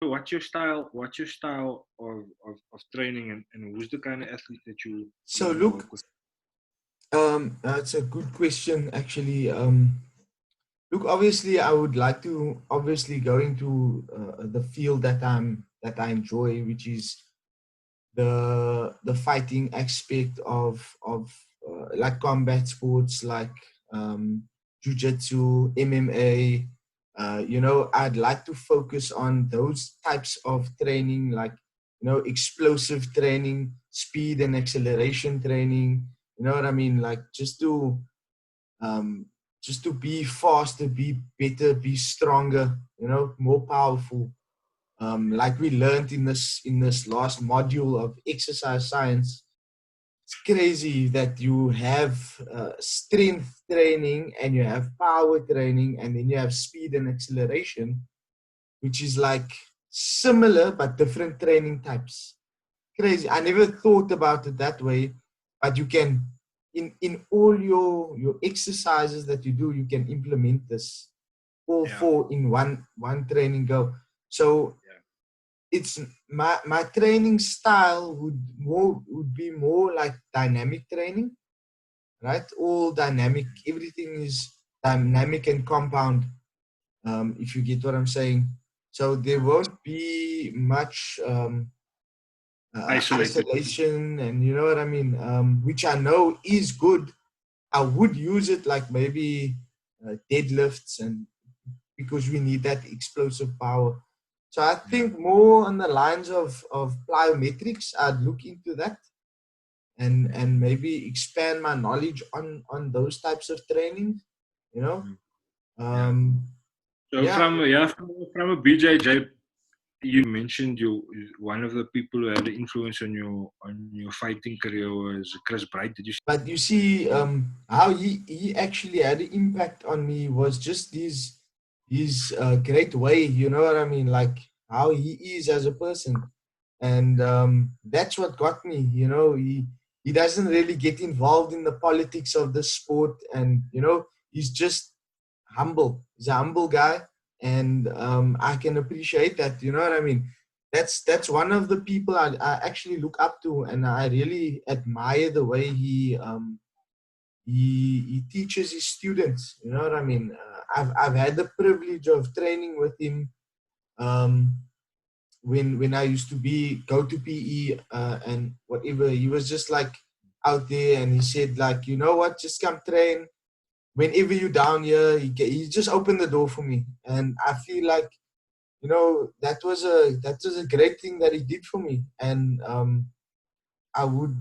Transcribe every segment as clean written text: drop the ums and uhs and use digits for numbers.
what's your style? What's your style of training, and who's the kind of athlete that you So want to look, work with? that's a good question actually. Look, obviously, I would like to obviously go into the field that I enjoy, which is the fighting aspect of like combat sports, like jiu-jitsu, MMA. I'd like to focus on those types of training, like explosive training, speed and acceleration training. You know what I mean? Like um, just to be faster, be better, be stronger. More powerful. Like we learned in this last module of exercise science, it's crazy that you have strength training and you have power training and then you have speed and acceleration, which is like similar but different training types. Crazy. I never thought about it that way, but you can in all your exercises that you do, you can implement this all Yeah, four in one training go. So yeah, it's my training style would be more like dynamic training, right? All dynamic, everything is dynamic and compound, if you get what I'm saying. So there won't be much isolated. isolation, and you know what I mean, which I know is good. I would use it like maybe deadlifts, and because we need that explosive power. So I Yeah, think more on the lines of plyometrics, I'd look into that, and maybe expand my knowledge on those types of training, you know. mm, yeah. Um, So yeah, from a BJJ, you mentioned one of the people who had an influence on your fighting career was Chris Bright. Did you? but you see, how he actually had an impact on me was just his great way. You know what I mean? Like how he is as a person, and that's what got me. He doesn't really get involved in the politics of the sport, and he's just humble. He's a humble guy, and I can appreciate that. You know what I mean? That's one of the people I actually look up to, and I really admire the way he teaches his students. You know what I mean? I've had the privilege of training with him, um, when I used to go to PE, and whatever. He was just like out there, and he said like, you know what, just come train whenever you're down here. He just opened the door for me, and I feel like that was a great thing that he did for me, and I would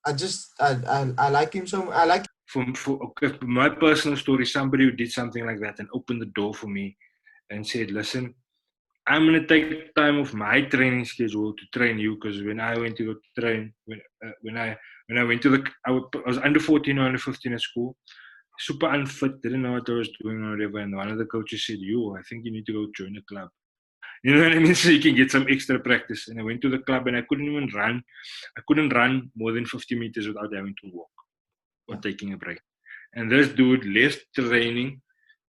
I like him so much. I like. Okay, my personal story, somebody who did something like that and opened the door for me and said, "Listen, I'm gonna take time off my training schedule to train you because when I went to go train, when I went to I was under 14 or under 15 at school, super unfit, didn't know what I was doing or whatever. And one of the coaches said, "You, I think you need to go join a club." You know what I mean? So you can get some extra practice. And I went to the club and I couldn't even run. I couldn't run more than 50 meters without having to walk or Yeah. taking a break. And this dude left training,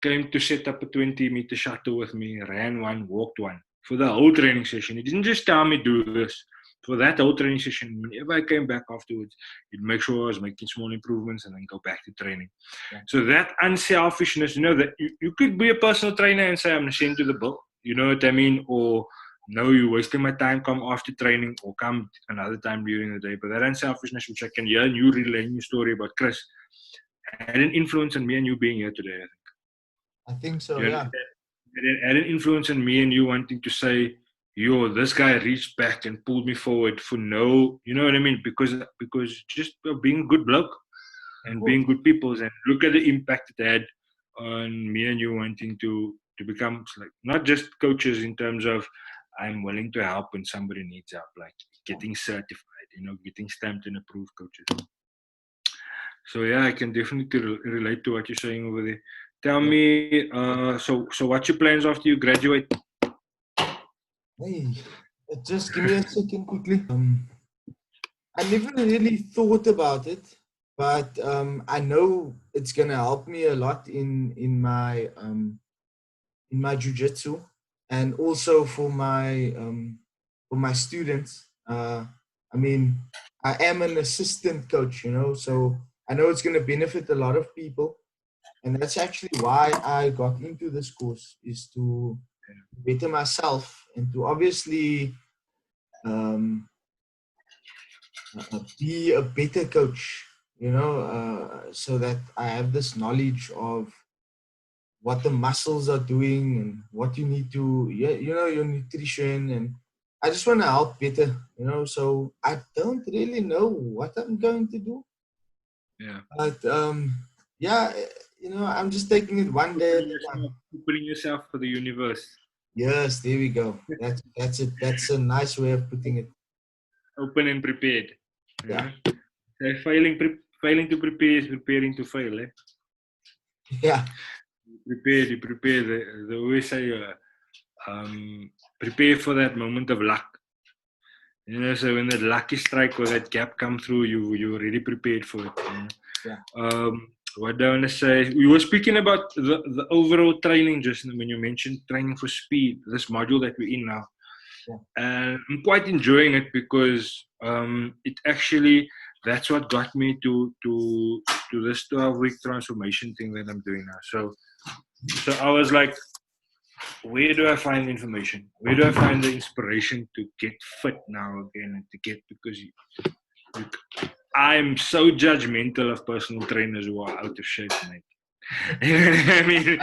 came to set up a 20-meter shuttle with me, ran one, walked one for the whole training session. He didn't just tell me do this. For that whole training session, whenever I came back afterwards, he'd make sure I was making small improvements and then go back to training. Yeah. So that unselfishness, that you could be a personal trainer and say, I'm going to send you the bill. You know what I mean? Or no, you're wasting my time, come after training or come another time during the day. But that unselfishness, which I can hear in you relaying your story about Chris, had an influence on me and you being here today, I think. I think so. You Yeah. understand? It had an influence on me and you wanting to say, yo, this guy reached back and pulled me forward for no, you know what I mean? Because just being a good bloke Of and course. being good peoples, and look at the impact it had on me and you wanting to become like not just coaches in terms of I'm willing to help when somebody needs help, like Yeah. getting certified, getting stamped and approved coaches. So yeah, I can definitely relate to what you're saying over there. Tell Yeah. me, so what's your plans after you graduate? Hey, just give me a second quickly. I never really thought about it, but I know it's gonna help me a lot in my jujitsu, and also for my students. I mean, I am an assistant coach, so I know it's going to benefit a lot of people, and that's actually why I got into this course, is to better myself and to obviously um, be a better coach, so that I have this knowledge of what the muscles are doing and what you need to, your nutrition. And I just want to help better, so I don't really know what I'm going to do. Yeah. But yeah, I'm just taking it one day at a time. Opening yourself for the universe. Yes, there we go. That's it. That's a nice way of putting it. Open and prepared. Yeah. Failing to prepare is preparing to fail. Eh? Yeah. You prepare. They always say, prepare for that moment of luck. So when that lucky strike or that gap come through, you're already prepared for it. Yeah. What do I want to say? We were speaking about the overall training just when you mentioned training for speed, this module that we're in now. Yeah. And I'm quite enjoying it because it actually, that's what got me to this 12-week transformation thing that I'm doing now. So I was like, where do I find the information? Where do I find the inspiration to get fit now again and to get, because I'm so judgmental of personal trainers who are out of shape, mate. You know what I mean?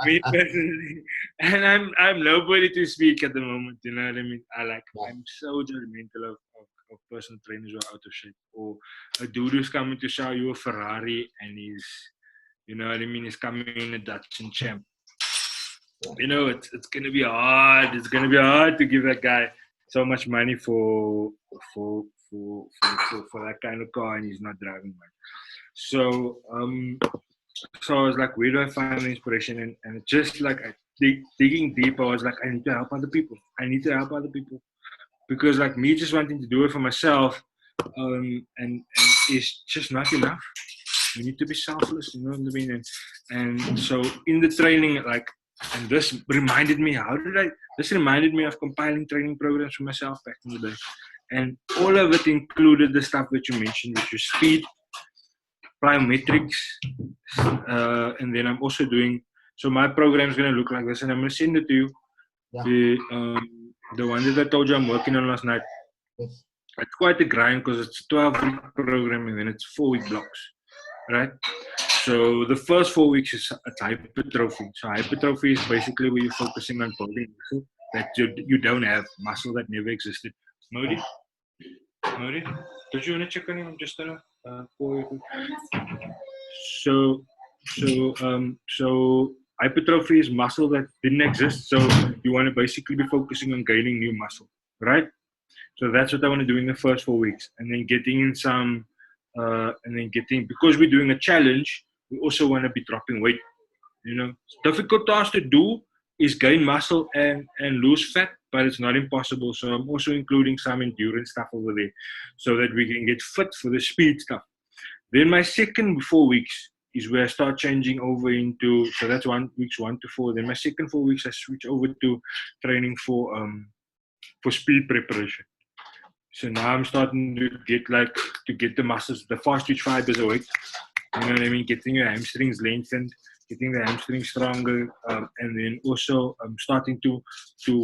Me personally, and I'm nobody to speak at the moment. You know what I mean? I'm so judgmental of personal trainers who are out of shape, or a dude who's coming to show you a Ferrari and he's, you know what I mean, he's coming in a Dutch and champ. It's gonna be hard. It's gonna be hard to give that guy so much money for that kind of car, and he's not driving one. So I was like, where do I find the inspiration? And just like digging deep, I was like, I need to help other people. Because like me just wanting to do it for myself, and it's just not enough. You need to be selfless, you know what I mean? And so in the training, like, and this reminded me, this reminded me of compiling training programs for myself back in the day. And all of it included the stuff that you mentioned, which is speed, plyometrics, and then I'm also doing, so my program is going to look like this, and I'm going to send it to you. Yeah. The one that I told you I'm working on last night. Yes. It's quite a grind because it's a 12-week program and then it's 4-week blocks, right? So the first 4 weeks is hypertrophy. So hypertrophy is basically where you're focusing on building muscle that you don't have, muscle that never existed. Modi, don't you want to check on him? I'm just gonna call you. So hypertrophy is muscle that didn't exist. So you want to basically be focusing on gaining new muscle, right? So that's what I want to do in the first 4 weeks, and then getting in some, because we're doing a challenge, we also want to be dropping weight. Difficult task to do is gain muscle and lose fat, but it's not impossible. So I'm also including some endurance stuff over there so that we can get fit for the speed stuff. Then my second 4 weeks is where I start changing over into, so that's weeks 1 to 4. Then my second 4 weeks I switch over to training for speed preparation. So now I'm starting to get the muscles, the fast twitch fibers awake. You know what I mean? Getting your hamstrings lengthened, getting the hamstrings stronger, and then also starting to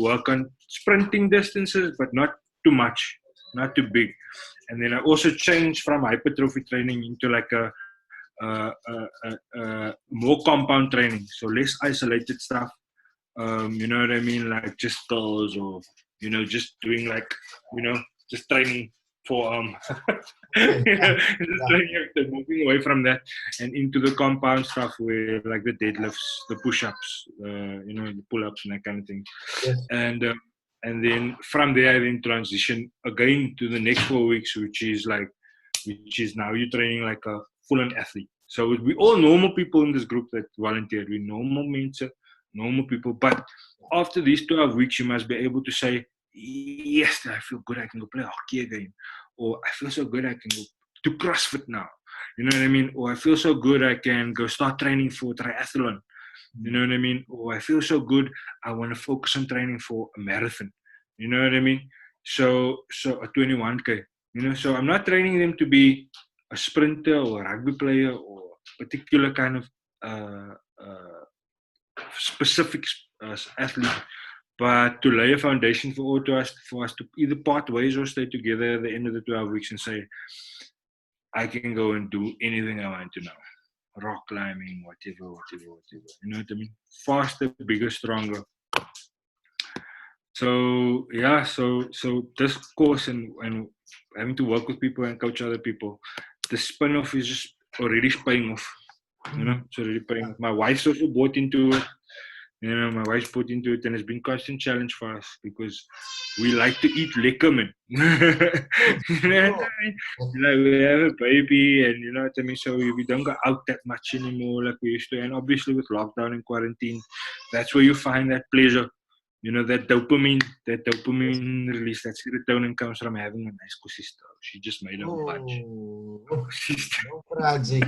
work on sprinting distances, but not too much, not too big. And then I also changed from hypertrophy training into like a more compound training, so less isolated stuff. You know what I mean? Like just curls, or just doing just training for moving away from that and into the compound stuff where like the deadlifts, the push-ups, the pull-ups and that kind of thing. Yes. And then from there I then transition again to the next 4 weeks, which is now you're training like a full-on athlete. So we all normal people in this group that volunteered. We normal people, but after these 12 weeks you must be able to say, yes, I feel good, I can go play hockey again, or I feel so good I can go to CrossFit now, you know what I mean, or I feel so good I can go start training for triathlon. You know what I mean? Or I feel so good, I want to focus on training for a marathon. You know what I mean? So a 21K. You know, so I'm not training them to be a sprinter or a rugby player or particular kind of uh, uh, specific athlete, but to lay a foundation for us to either part ways or stay together at the end of the 12 weeks and say, I can go and do anything I want to now. Rock climbing, whatever. You know what I mean? Faster, bigger, stronger. So yeah, so this course and having to work with people and coach other people, the spin-off is just already paying off. You know, it's already paying off. My wife's also bought into it. You know, my wife's put into it, and it's been constant challenge for us because we like to eat liquor, man. You know what I mean? Like we have a baby, and you know what I mean. So we don't go out that much anymore like we used to. And obviously, with lockdown and quarantine, that's where you find that pleasure. You know, that dopamine release, that serotonin comes from having a nice sister. She just made a bunch. No project.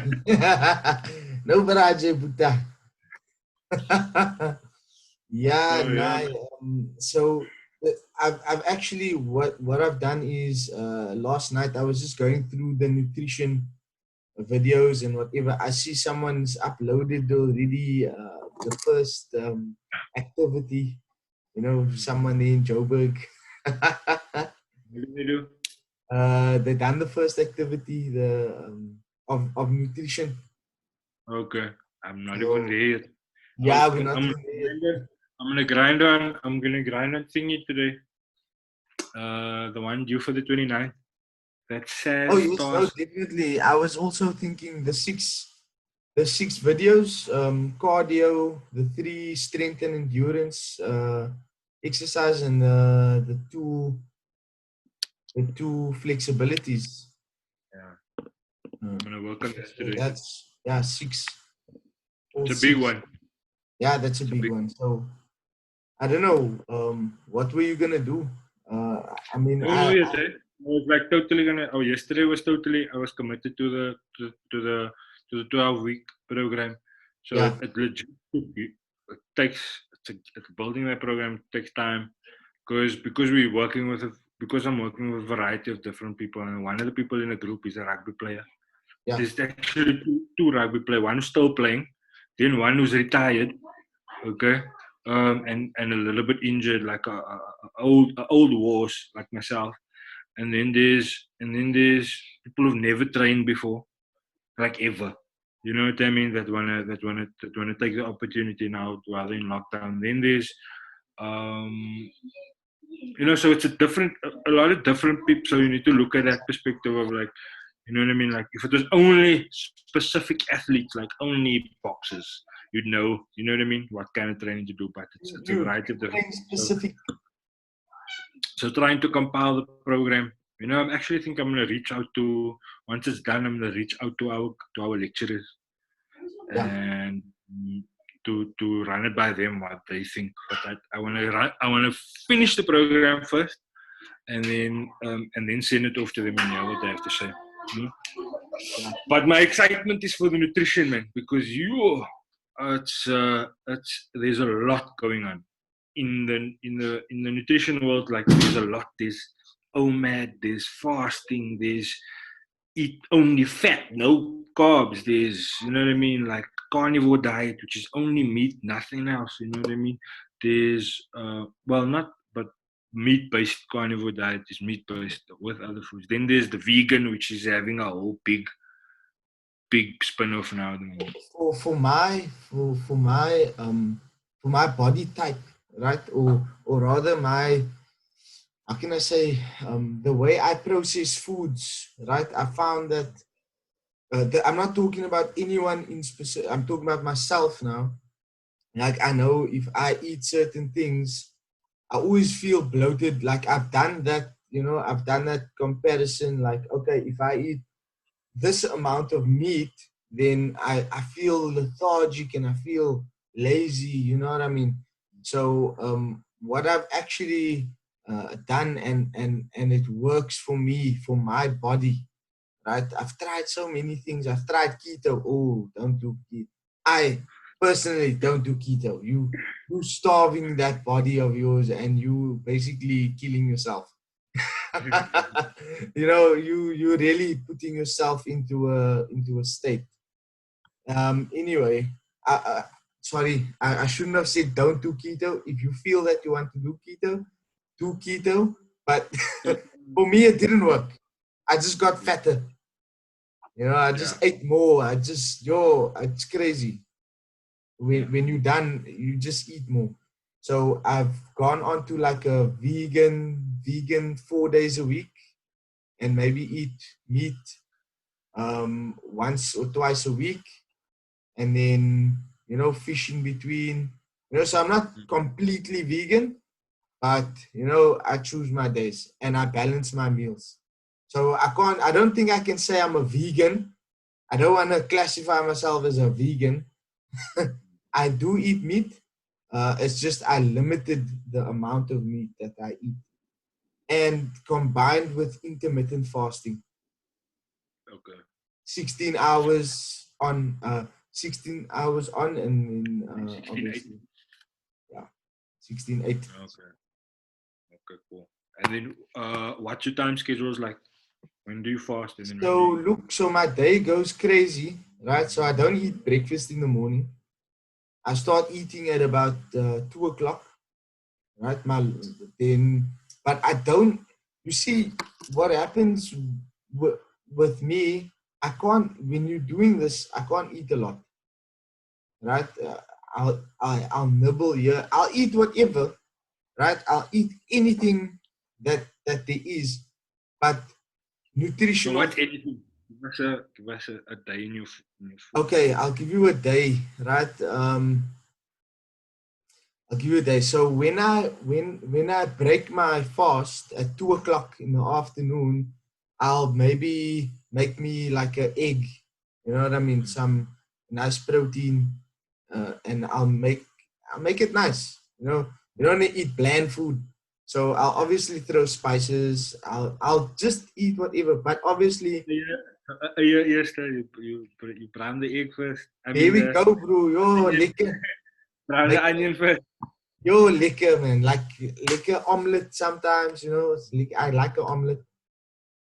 No project, Buddha. Yeah, So yeah, nah. So I've actually what I've done is last night I was just going through the nutrition videos and whatever. I see someone's uploaded already the first activity. You know, someone in Joburg. what do they do? They done the first activity, the of nutrition. Okay, I'm not even So there yet. yeah, we're not even there. I'm gonna grind on thingy today. The one due for the 29th. That Oh says yes, no, task. definitely. I was also thinking the six videos, cardio, the three strength and endurance exercise, and the two flexibilities. Yeah, I'm gonna work on that So today. that's yeah, six, all It's a big six. one. Yeah, that's a It's a big big. one. So I don't know. What were you gonna do? I mean, Oh no, yes, eh? I was like totally gonna. Oh, yesterday was totally. I was committed to the 12-week program. So yeah, it legit it takes building that program takes time because we're working with because I'm working with a variety of different people, and one of the people in the group is a rugby player. yeah, There's actually two rugby players. One who's still playing, then one who's retired. Okay, and a little bit injured, like a old horse like myself. And then there's people who've never trained before, like ever. You know what I mean? That wanna take the opportunity now while they're in lockdown. Then there's um so it's a lot of different people. So you need to look at that perspective of like, you know what I mean? Like if it was only specific athletes, like only boxers, you know what I mean? What kind of training to do, but it's a you variety of different. train So, specific. so trying to compile the program. I actually think I'm gonna reach out to once it's done. I'm gonna reach out to our lecturers Yeah, and to run it by them what they think. But I wanna finish the program first and then send it off to them and hear what they have to say. You know? yeah, But my excitement is for the nutrition, man, because it's there's a lot going on in the nutrition world. Like there's a lot. There's OMAD, there's fasting, there's eat only fat, no carbs. There's what I mean, like carnivore diet, which is only meat, nothing else. You know what I mean? There's not but meat-based carnivore diet is meat-based with other foods. Then there's the vegan, which is having a whole big spin-off now at the moment. For my body type, right? Or rather my, how can I say, the way I process foods, right? I found that I'm not talking about anyone in specific. I'm talking about myself now. Like I know if I eat certain things, I always feel bloated. Like I've done that, I've done that comparison. Like, okay, if I eat this amount of meat, then I feel lethargic and I feel lazy, you know what I mean? So what I've actually done and it works for me, for my body, right? I've tried so many things. I've tried keto. Oh, don't do keto. personally, don't do keto. You starving that body of yours, and you basically killing yourself. You know, you really putting yourself into a state. Anyway, sorry, I shouldn't have said don't do keto. If you feel that you want to do keto. But for me, it didn't work. I just got fatter. You know, I just ate more. It's crazy. When you're done, you just eat more. So I've gone on to like a vegan 4 days a week, and maybe eat meat once or twice a week, and then fish in between. So I'm not completely vegan, but I choose my days and I balance my meals. So I don't think I can say I'm a vegan. I don't want to classify myself as a vegan. I do eat meat. It's just I limited the amount of meat that I eat, and combined with intermittent fasting. Okay. 16 hours on, 16 hours on, and then 16/8. 16/8. Okay. Okay, cool. And then what's your time schedules like? When do you fast? And then when do you... So my day goes crazy, right? So I don't eat breakfast in the morning. I start eating at about 2 o'clock, right? But I don't. You see, what happens with me? I can't. When you're doing this, I can't eat a lot, right? I'll nibble here. I'll eat whatever, right? I'll eat anything that there is, but So nutritional. what anything? Give us a day in your food. Okay, I'll give you a day, right? I'll give you a day. So when I break my fast at 2 o'clock in the afternoon, I'll maybe make me like an egg. You know what I mean? Some nice protein, and I'll make it nice. You don't want to eat bland food. So I'll obviously throw spices. I'll just eat whatever. But obviously, You brown the egg first. here we go, bro. Yo, liquor. Brown the onion first. Yo, liquor, man. Like liquor omelet sometimes, I like an omelet.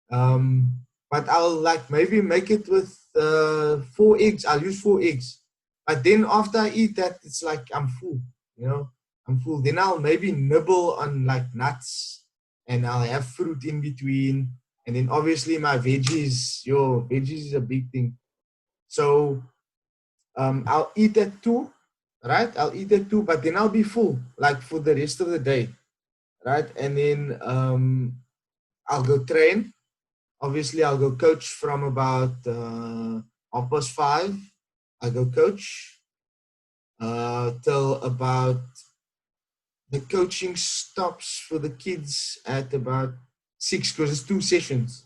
But I'll like maybe make it with 4 eggs. I'll use 4 eggs. But then after I eat that, it's like I'm full, I'm full. Then I'll maybe nibble on like nuts, and I'll have fruit in between. And then obviously my veggies, veggies is a big thing. So I'll eat at 2, right? I'll eat at 2, but then I'll be full, like for the rest of the day, right? And then I'll go train. Obviously, I'll go coach from about 5:30. I'll go coach till about, the coaching stops for the kids at about 6, because it's 2 sessions.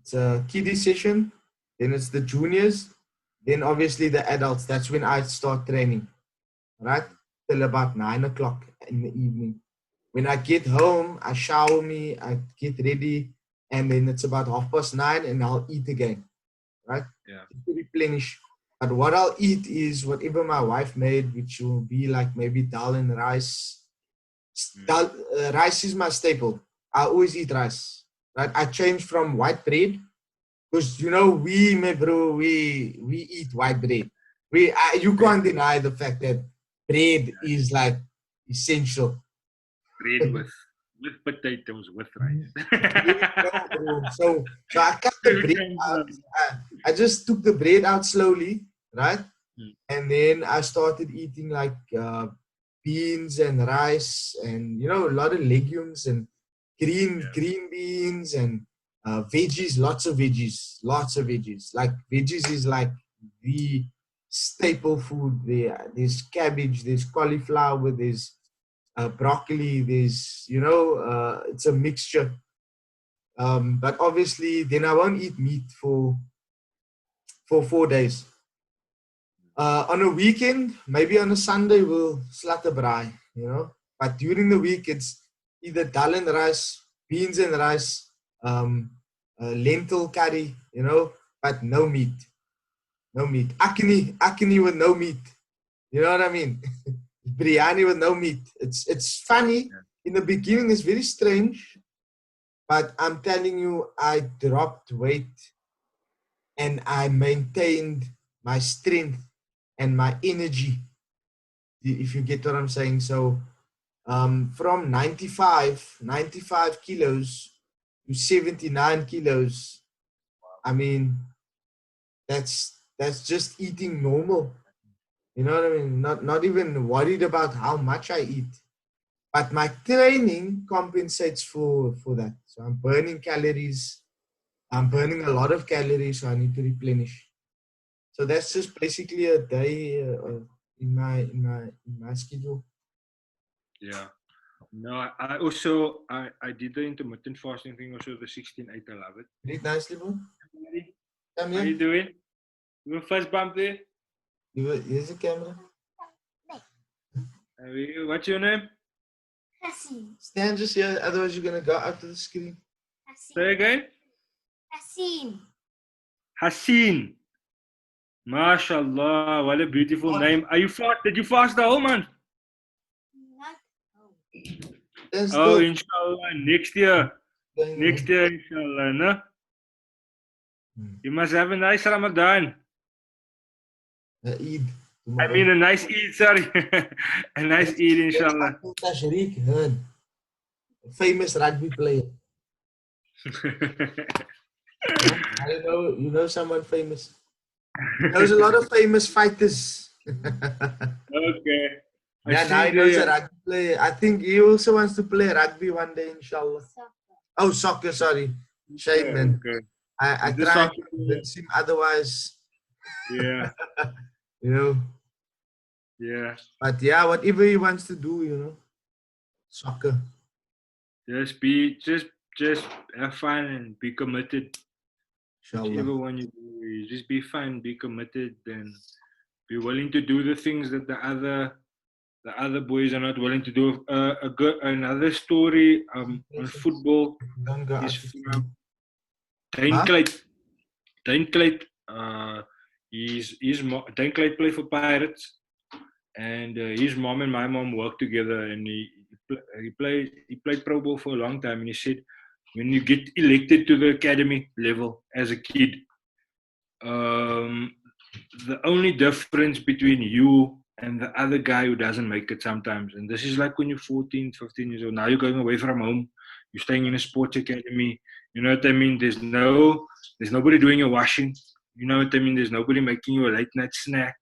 It's a kiddie session, then it's the juniors, then obviously the adults. That's when I start training, right? Till about 9 o'clock in the evening. When I get home, I shower me, I get ready, and then it's about 9:30, and I'll eat again, right? Yeah. To replenish. But what I'll eat is whatever my wife made, which will be like maybe dal and rice. Rice is my staple. I always eat rice, right? I changed from white bread, because we eat white bread. You can't deny the fact that bread is like essential. Bread with potatoes with rice. So I cut the bread out. I just took the bread out slowly, right? And then I started eating like beans and rice, and a lot of legumes and green beans and veggies, lots of veggies. Like veggies is like the staple food. There's cabbage, there's cauliflower, there's broccoli, there's it's a mixture. But obviously then I won't eat meat for 4 days. On a weekend, maybe on a Sunday, we'll slatte braai, But during the week, it's either dal and rice, beans and rice, lentil curry, but no meat. No meat. Akini with no meat. You know what I mean? Biryani with no meat. It's funny. In the beginning, it's very strange. But I'm telling you, I dropped weight and I maintained my strength and my energy, if you get what I'm saying. So from 95 kilos to 79 kilos, I mean, that's just eating normal. You know what I mean? Not even worried about how much I eat. But my training compensates for that. So I'm burning calories. I'm burning a lot of calories, so I need to replenish. So that's just basically a day in my schedule. Yeah. No, I also I did the intermittent fasting thing also, the 16/8. I love it. Read nicely, bro. Come How here. you doing? You a first bump there? Here's the camera. What's your name? Haseen. Stand just here, otherwise you're gonna go out to the screen. Say again. Haseen. Haseen. MashaAllah, what a beautiful name. Are you fast? Did you fast the whole month? Not Stand Oh, still. inshallah, next year. Next year, inshallah, no? You must have a nice Ramadan. Eid. I mean a nice Eid, sorry. A nice Eid, inshallah. Tashriq Hearn, famous rugby player. I don't know. You know someone famous? Knows a lot of famous fighters. Okay. Yeah, now he knows a rugby player. I think he also wants to play rugby one day, inshallah. soccer. Oh, soccer, sorry. Shame, man. Okay. I The tried soccer to convince him otherwise, Yeah, you know. yeah. But yeah, whatever he wants to do, you know. Soccer. Just have fun and be committed. Inshallah. Whichever one you do, you just be fun, be committed, and be willing to do the things that the other boys are not willing to do. Another story on football Don't go is out. from Dane Clyde. Dane Clyde, Dane Clyde played for Pirates, and his mom and my mom worked together, and he played pro ball for a long time, and he said when you get elected to the academy level as a kid, the only difference between you and the other guy who doesn't make it sometimes, and this is like when you're 14, 15 years old, now you're going away from home, you're staying in a sports academy, you know what I mean? There's nobody doing your washing, you know what I mean? There's nobody making you a late night snack,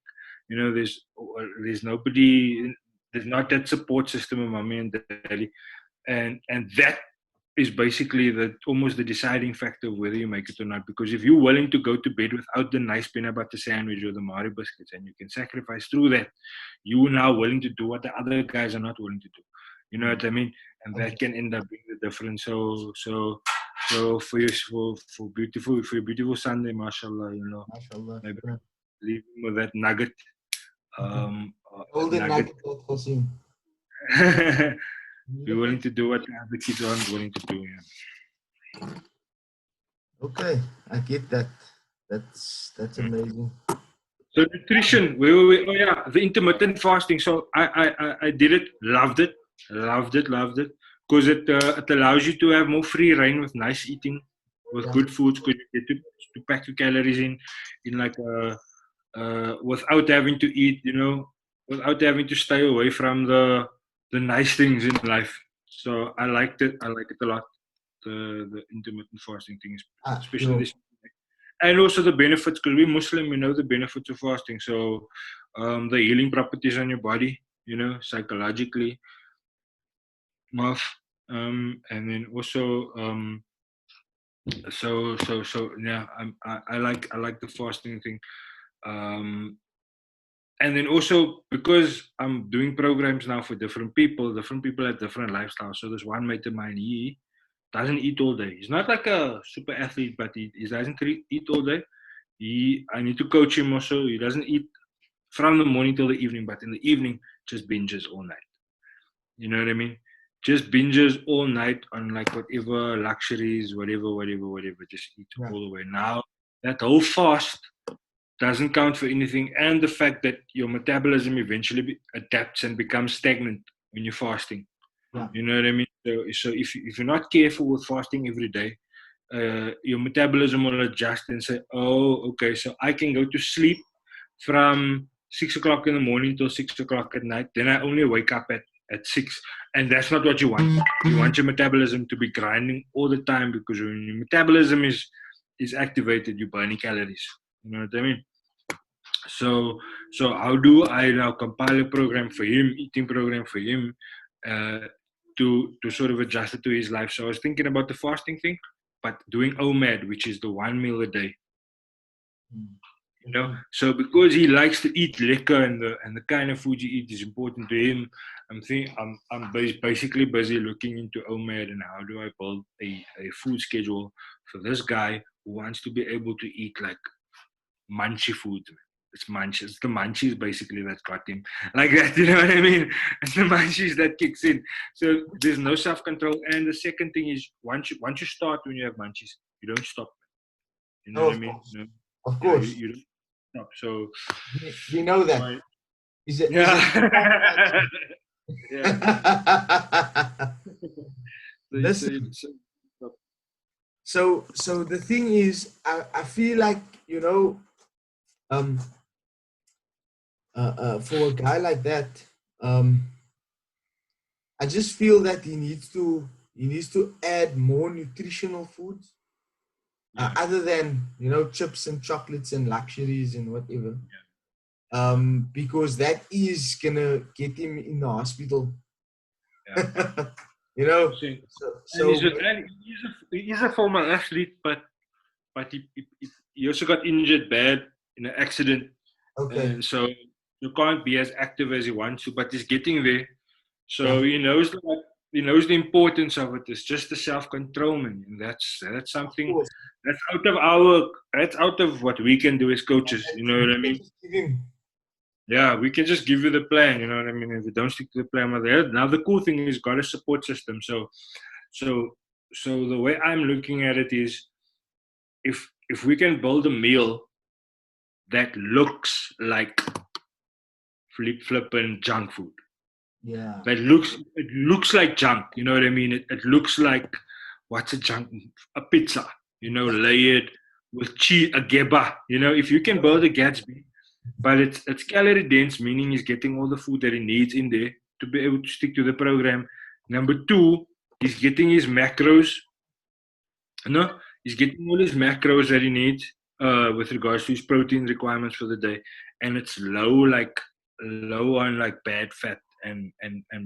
you know, there's nobody, there's not that support system of mommy and daddy, and that is basically almost the deciding factor of whether you make it or not. Because if you're willing to go to bed without the nice peanut butter sandwich or the Mari biscuits, and you can sacrifice through that, you are now willing to do what the other guys are not willing to do. You know what I mean? And that can end up being the difference. So for your beautiful Sunday, mashallah, you know, MashaAllah. maybe leave him with that nugget. Golden nugget for him. Be willing to do what the other kids aren't willing to do. Yeah. Okay, I get that. That's amazing. So nutrition, oh yeah, the intermittent fasting. So I did it, loved it, because it allows you to have more free reign with nice eating, with good foods, because you get to pack your calories in like without having to eat, you know, without having to stay away from the nice things in life. So I liked it. I like it a lot. The intermittent fasting thing, especially this. And also the benefits, because we're Muslim, we know the benefits of fasting. So the healing properties on your body, you know, psychologically, and then also so yeah, I like the fasting thing. And then also because I'm doing programs now for different people have different lifestyles. So there's one mate of mine, he doesn't eat all day. He's not like a super athlete, but he doesn't eat all day. I need to coach him also. He doesn't eat from the morning till the evening, but in the evening just binges all night. You know what I mean? Just binges all night on like whatever luxuries, whatever. Just eat all the way. Now that whole fast doesn't count for anything, and the fact that your metabolism eventually adapts and becomes stagnant when you're fasting. Yeah. You know what I mean? So if you're not careful with fasting every day, your metabolism will adjust and say, oh, okay, so I can go to sleep from 6 o'clock in the morning till 6 o'clock at night. Then I only wake up at 6. And that's not what you want. You want your metabolism to be grinding all the time, because when your metabolism is activated, you're burning calories. You know what I mean? So how do I now compile a program for him, eating program for him, uh, to sort of adjust it to his life? So I was thinking about the fasting thing, but doing OMAD, which is the 1 meal a day. You know, so because he likes to eat liquor, and the kind of food you eat is important to him, I'm basically busy looking into OMAD and how do I build a food schedule for this guy who wants to be able to eat like munchy food. It's the munchies basically that got him like that. You know what I mean? It's the munchies that kicks in. So there's no self-control. And the second thing is, once you start, when you have munchies, you don't stop. You know what I mean? No? Of course. You don't stop. So we know that. Is it? Yeah. Listen. So the thing is, I feel like, you know, for a guy like that, I just feel that he needs to add more nutritional foods, other than, you know, chips and chocolates and luxuries and whatever. Because that is gonna get him in the hospital. You know, so he's a former athlete, but he also got injured bad in an accident. Okay. And so you can't be as active as he wants to, but he's getting there. So he knows the importance of it. It's just the self-control, man. And that's something that's out of what we can do as coaches. You know what I mean? Yeah, we can just give you the plan. You know what I mean? If you don't stick to the plan, now the cool thing is got a support system. So the way I'm looking at it is, if we can build a meal that looks like flippin' junk food. Yeah. It looks like junk, you know what I mean? It looks like, what's a junk? A pizza, you know, layered with cheese, a geba. You know, if you can build a Gatsby, but it's calorie dense, meaning he's getting all the food that he needs in there to be able to stick to the program. Number two, he's getting his macros. You know, he's getting all his macros that he needs with regards to his protein requirements for the day, and it's low on like bad fat and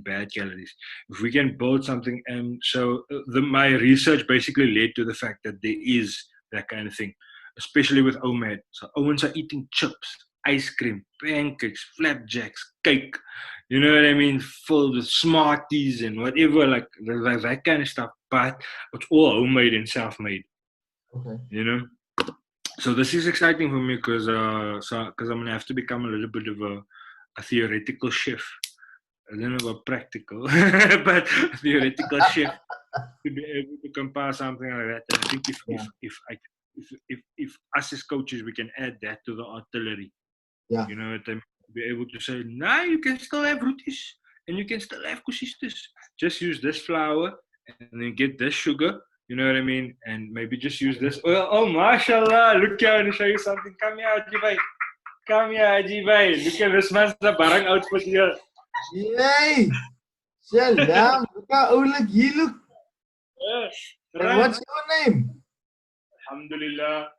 bad calories. If we can build something, and so my research basically led to the fact that there is that kind of thing, especially with OMAD. So Owens are eating chips, ice cream, pancakes, flapjacks, cake, you know what I mean, filled with Smarties and whatever, like that kind of stuff, but it's all homemade and self-made. Okay. You know, so this is exciting for me because I'm gonna have to become a little bit of a theoretical chef. I don't know about practical, but a theoretical chef to be able to compile something like that. And I think if us as coaches, we can add that to the artillery. Yeah. You know what I mean? Be able to say, nah, you can still have roties and you can still have kusistes. Just use this flour and then get this sugar. You know what I mean? And maybe just use this oil. Oh, mashallah. Look here, I want to show you something. Come here, Haji Bhai. Come here, Haji Bhai. Look at this man's barang outfit here. Yay! Salam. Look how old you look. Yes. And what's your name? Alhamdulillah.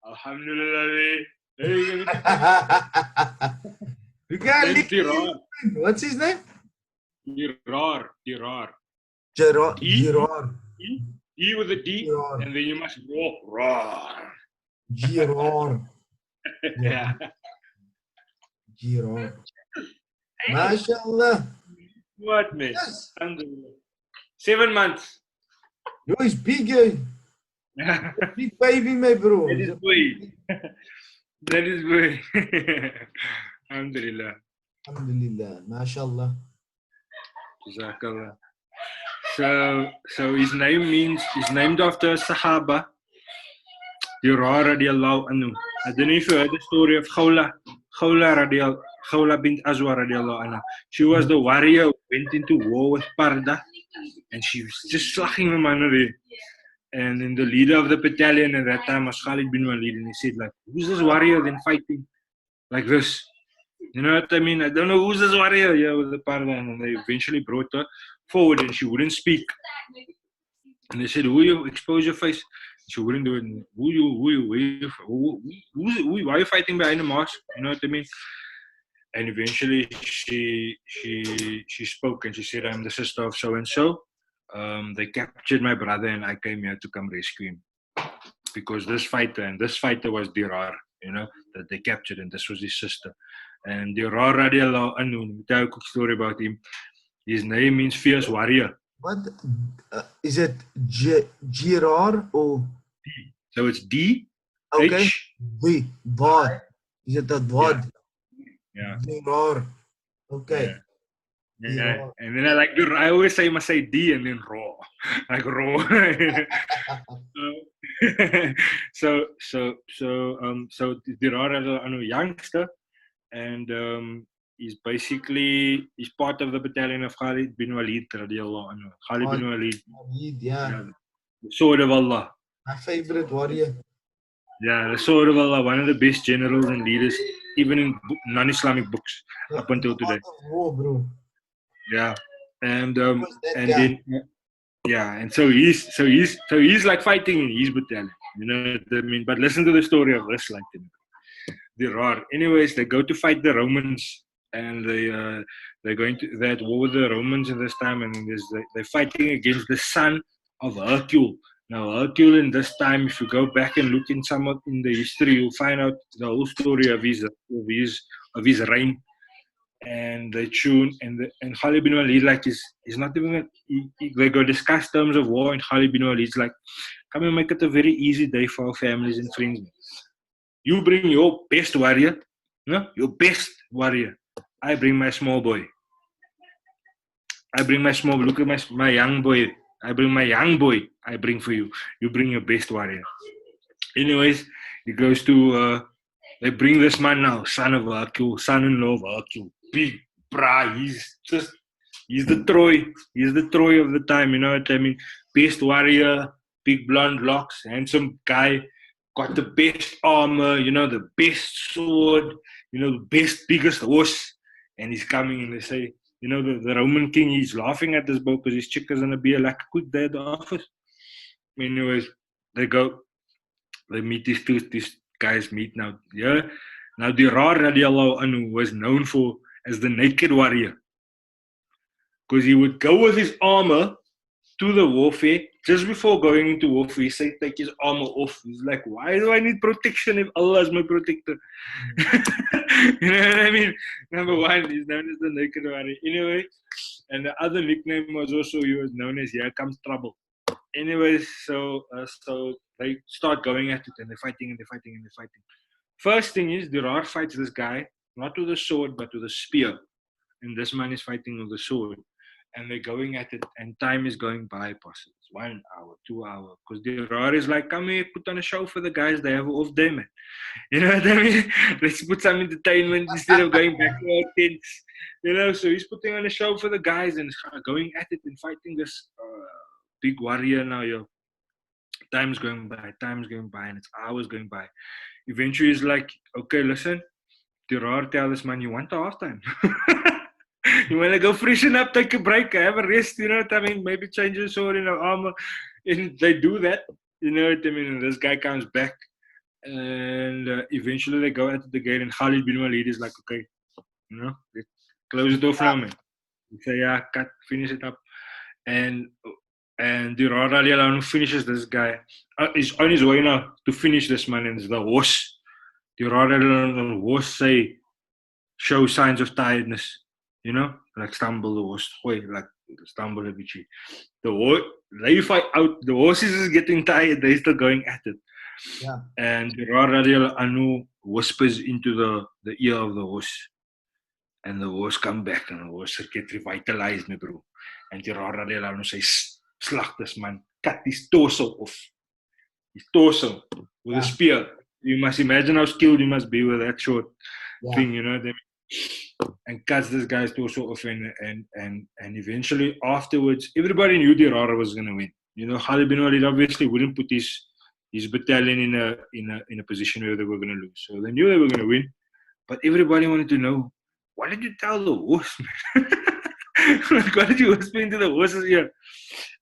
Alhamdulillah. Hey, look how what's his name? Dirar. Gerard. E with a D, Gerard. And then you must walk roar. Gerard. Yeah. Gerard. MashaAllah. What, man? Yes. 7 months. Yo, he's big, eh? Big baby, my bro. That is boy. That is boy. Alhamdulillah. Alhamdulillah. MashaAllah. Jazakallah. So his name he's named after a Sahaba. Dirrar radiallahu anhu. I don't know if you heard the story of Khawla bint Azwa radiallahu anha. She was the warrior who went into war with Parda, and she was just slugging the man away. And then the leader of the battalion at that time was Khalid bin Walid, and he said, like, who's this warrior then fighting like this? You know what I mean? I don't know who's this warrior here with the Parda. And then they eventually brought her forward, and she wouldn't speak. And they said, who you? Expose your face. She wouldn't do it. Why are you fighting behind a mask? You know what I mean? And eventually she spoke, and she said, I'm the sister of so-and-so. They captured my brother, and I came here to come rescue him. Because this fighter was Dirar, you know, that they captured, and this was his sister. And Dirar radiallahu anhu, let me tell you a quick story about him. His name means fierce warrior. What is it? Girar or? So it's D. Okay. H. D. Dod. Is it the Dod? Yeah. Girar. Okay. Yeah. And then I always say, you must say D and then raw. Like raw. so Dirar, a youngster, and he's part of the battalion of Khalid bin Walid radiallahu anhu. Khalid bin Walid. Yeah. The sword of Allah. My favorite warrior. Yeah, the sword of Allah, one of the best generals and leaders, even in non-Islamic books up until today. War, bro. Yeah, and then yeah, and so he's like fighting in his battalion, you know what I mean? But listen to the story of this, like Dirar. Anyways, they go to fight the Romans, and they're going to that war with the Romans in this time, and they're fighting against the son of Hercule. Now Hercule in this time, if you go back and look in the history, you'll find out the whole story of his reign. And they tune and Khalid bin Walid, like, is not even they go discuss terms of war, and Khalid bin Walid's like, come and make it a very easy day for our families and friends. You bring your best warrior, your best warrior. I bring my small boy. Look at my young boy. I bring my young boy. I bring for you. You bring your best warrior. Anyways, he goes to they bring this man now, son-in-law of Hercule. Big bra, he's the Troy. He's the Troy of the time, you know what I mean? Best warrior, big blonde locks, handsome guy, got the best armor, you know, the best sword, you know, the best, biggest horse. And he's coming, and they say, you know, the Roman king, he's laughing at this boat because his chick is gonna be like a quick day at the office. Anyways, they meet these guys meet now. Yeah. Now Dirar radiallahu anhu was known as the naked warrior, because he would go with his armor to the warfare. Just before going into warfare, he said, take his armor off. He's like, why do I need protection if Allah is my protector? You know what I mean? Number one, he's known as the naked warrior. Anyway, and the other nickname was also, he was known as Here Comes Trouble. Anyways, so they start going at it, and they're fighting. First thing is, Dirar fights this guy, not with a sword, but with a spear. And this man is fighting with a sword. And they're going at it, and time is going by, possible. 1 hour, 2 hours. Because Dirar is like, come here, put on a show for the guys, they have an off day, man. You know what I mean? Let's put some entertainment instead of going back to our tents. You know, so he's putting on a show for the guys, and going at it and fighting this big warrior now, yo. Time's going by, and it's hours going by. Eventually, he's like, okay, listen, Dirar tell this man, you want the halftime? You want to go freshen up, take a break, have a rest, you know what I mean? Maybe change your sword in your armor. And they do that, you know what I mean? And this guy comes back, and eventually they go at the gate, and Khalid bin Walid is like, okay, you know, close it off now, man. He say, yeah, cut, finish it up. And Dirar radiallahu anhu finishes this guy. He's on his way now to finish this man, and it's the horse. Dirar radiallahu anhu, horse show signs of tiredness, you know, like stumble the horse, like stumble a bit. The horse, they fight out. The horses is getting tired. They're still going at it. Yeah. And Dirar radiallahu anhu whispers into the ear of the horse, and the horse come back, and the horse get revitalized, my bro. And Dirar radiallahu anhu says, slag this man, cut his torso off. his torso with Yeah. a spear. You must imagine how skilled you must be with that short thing, you know. And cuts this guy's torso off, and eventually afterwards, everybody knew Dirara was going to win. You know, Khalid bin Walid obviously wouldn't put his battalion in a position where they were going to lose. So they knew they were going to win, but everybody wanted to know, what did you tell the horse, man? Like, what did you explain to the horses here?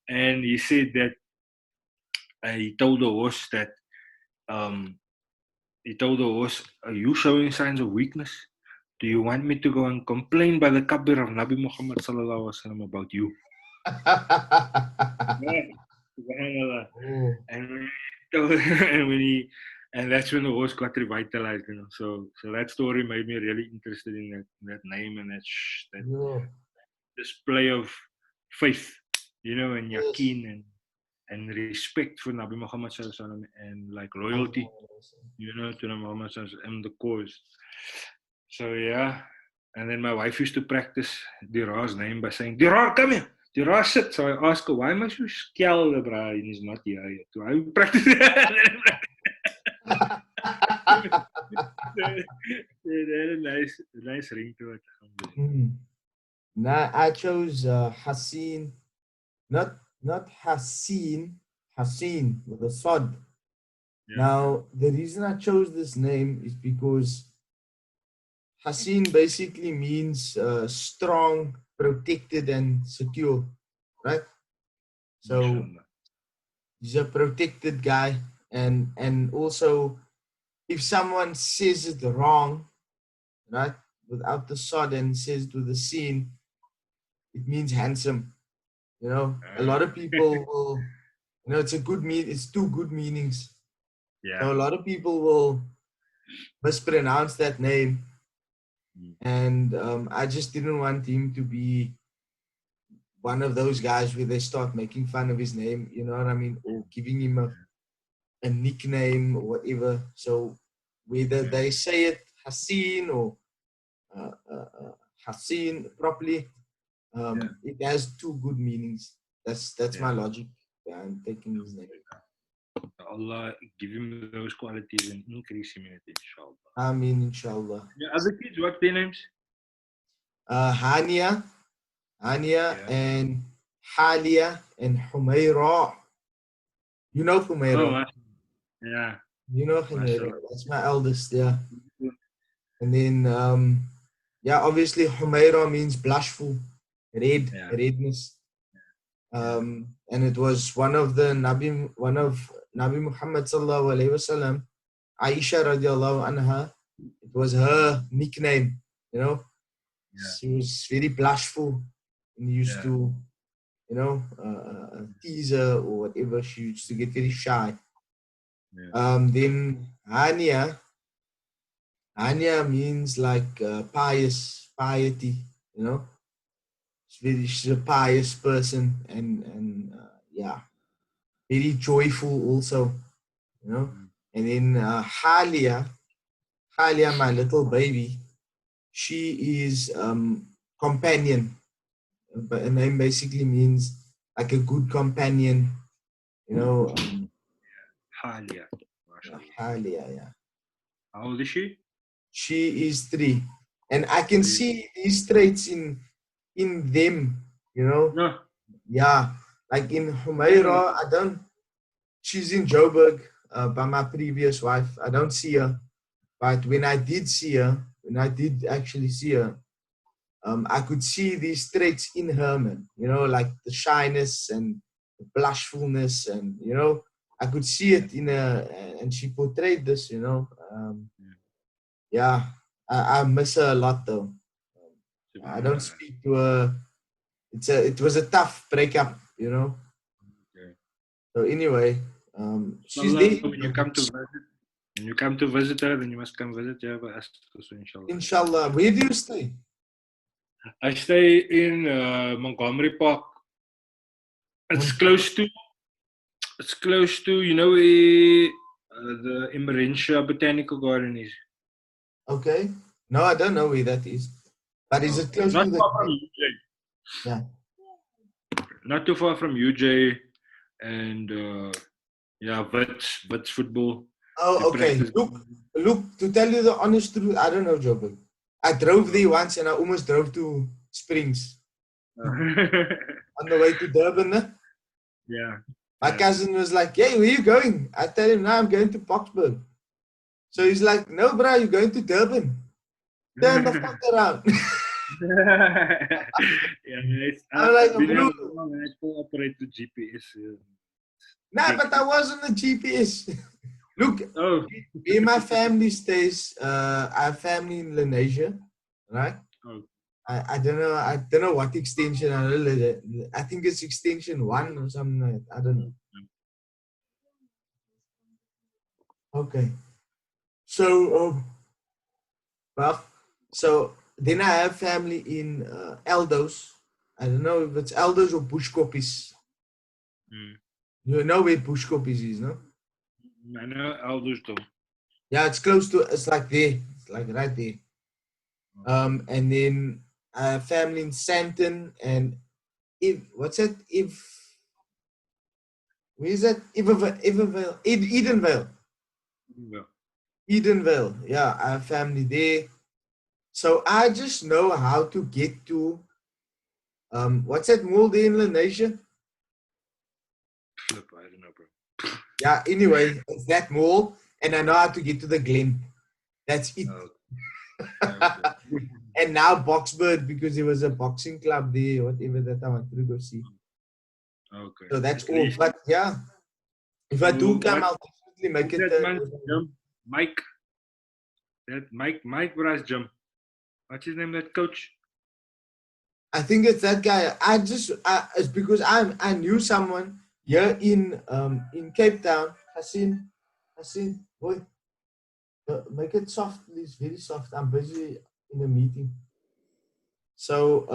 And he said that he told the horse that are you showing signs of weakness? Do you want me to go and complain by the Kabir of Nabi Muhammad sallallahu alaihi wasallam about you? Yeah, subhanallah. Oh, And when he told, and when he, and that's when the horse got revitalized, you know. So that story made me really interested in that name and that yeah. display of faith, you know, and Yes. yaqeen and respect for Nabi Muhammad sallallahu alaihi wasallam and like loyalty, you know, to Nabi Muhammad sallallahu alaihi wasallam and the cause. So yeah, and then my wife used to practice Dirar's name by saying, Dirar, come here. Dirar, sit. So I asked her, why must you skel, bra? And he's not here yet. So I practice. They had a nice ring to it. Nah, I chose Haseen, not Haseen, Haseen with a sod. Yeah. Now, the reason I chose this name is because Haseen basically means strong, protected, and secure, right? So Inshallah. he's a protected guy, and also if someone says it wrong, right, without the sod and says it with the scene, it means handsome. You know, a lot of people will, you know, it's two good meanings. Yeah. So a lot of people will mispronounce that name. And I just didn't want him to be one of those guys where they start making fun of his name, you know what I mean? Or giving him a nickname or whatever. So whether they say it Haseen or Haseen properly, it has two good meanings. That's my logic behind taking his name. Allah give him those qualities and increase him in it, inshallah. I mean, inshallah. Yeah, other kids, what their names? Hania, and Halia and Humaira. You know Humaira. Oh, yeah. You know Humaira. That's my eldest, yeah. And then, yeah, obviously Humaira means blushful, redness. And it was one of Nabi Muhammad sallallahu alaihi wasallam, Aisha radiallahu anha. It was her nickname, you know. She was very blushful and used to, you know, tease her or whatever. She used to get very shy. Then Hania means like piety, you know. She's a pious person and yeah, very joyful also, you know. And then Halia, my little baby, she is companion. But her name basically means like a good companion, you know. Halia. Halia, yeah. How old is she? She is 3, and I can see these traits in them, you know. No. Yeah, like in Humaira, she's in Joburg by my previous wife. I don't see her, but when I did actually see her, I could see these traits in her, man. You know, like the shyness and the blushfulness, and you know, I could see it in her, and she portrayed this. You know, yeah, I miss her a lot though. I don't speak to her. It was a tough breakup, you know. So anyway, she's there. When you come to visit her, then you must come visit her by us, inshallah. Inshallah. Where do you stay? I stay in Montgomery Park. It's close to, you know, where the Emerentia Botanical Garden is. Okay. No, I don't know where that is. But is it close to the... Not far from UJ. Yeah. Not too far from UJ. And Yeah, Wits football. Oh, You okay. practice. Look, to tell you the honest truth, I don't know, Joburg. I drove there once and I almost drove to Springs on the way to Durban. Ne? Yeah. My cousin was like, hey, where you going? I tell him, no, I'm going to Boxburg. So he's like, no, bro, you're going to Durban. Turn the fuck around. Yeah, I'm like, been bro. I still operate the GPS. Nah, but I was on the GPS. Look, Oh. where my family stays, I have family in Lenasia, right? Oh. I don't know what extension. I think it's extension 1 or something like that. I don't know. Okay. So, so then I have family in Eldos. I don't know if it's Eldos or Bushkoppies. You know where Bushkoppies is, no? I know Aldous though. Yeah, it's close to. It's like there. It's like right there. And then I have family in Santon and what's it? Where is that? Edenvale. Yeah. Edenvale. Yeah, I have family there. So I just know how to get to what's that mall there in Lenasia? Flip, I don't know, bro. Yeah, anyway, it's that mall, and I know how to get to the Glen. That's it. Okay. And now Boxbird, because there was a boxing club there, whatever that I wanted to go see. Okay. So that's At all. least. But yeah, if I do come, I'll definitely make it. That man's gym, Mike. That Mike Bryce gym. What's his name? That coach. I think it's that guy. It's because I knew someone here in Cape Town. Hassan, boy, make it soft, please. Very soft. I'm busy in a meeting. So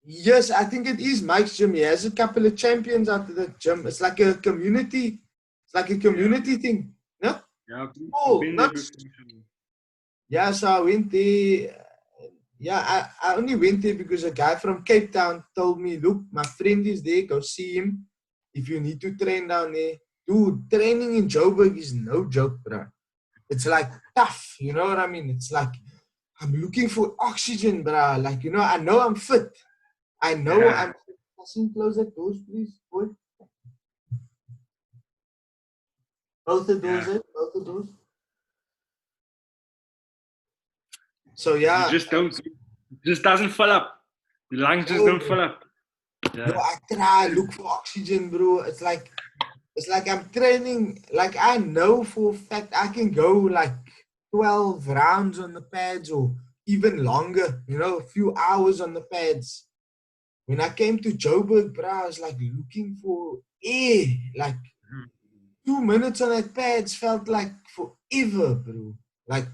yes, I think it is Mike's gym. He has a couple of champions out of the gym. It's like a community. It's like a community thing. No? Yeah, Oh, not. Yeah, so I went there. Yeah, I only went there because a guy from Cape Town told me, look, my friend is there, go see him. If you need to train down there. Dude, training in Joburg is no joke, bro. It's like tough, you know what I mean? It's like, I'm looking for oxygen, bro. Like, you know I'm fit. I know I'm fit. Close that doors, please, boy. Both the doors, both the doors. So yeah. You just doesn't fill up. The lungs just don't fill up. Yeah. No, I try look for oxygen, bro. It's like I'm training. Like I know for a fact I can go like 12 rounds on the pads or even longer. You know, a few hours on the pads. When I came to Joburg, bro, I was like looking for air. Like 2 minutes on that pads felt like forever, bro. Like,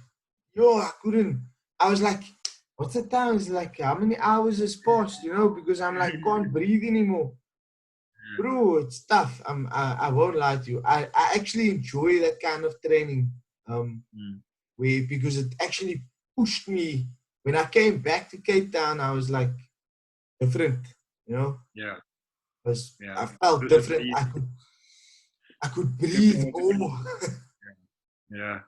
I couldn't. I was like, what's the time? It's like, how many hours has passed, you know? Because I'm like, can't breathe anymore. Bro, it's tough. I won't lie to you. I actually enjoy that kind of training. Because it actually pushed me. When I came back to Cape Town, I was like different, you know? Yeah. I felt different. I could breathe more. Yeah.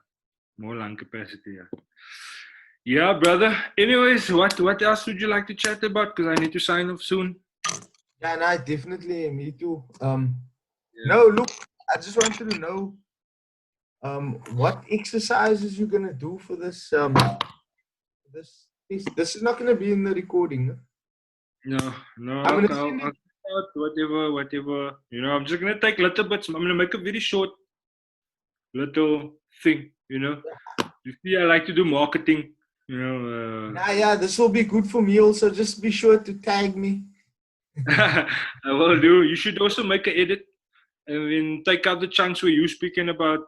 More lung capacity, yeah. Yeah, brother. Anyways, what else would you like to chat about? Because I need to sign off soon. Yeah, no, definitely. Me too. No, look, I just wanted to know what exercises you're gonna do for this this is not gonna be in the recording. No. I'm gonna I'll out whatever. You know, I'm just gonna take little bits. I'm gonna make a very short little thing, you know. You see, I like to do marketing, you know. Yeah, this will be good for me also. Just be sure to tag me. I will do. You should also make an edit and then take out the chunks where you're speaking about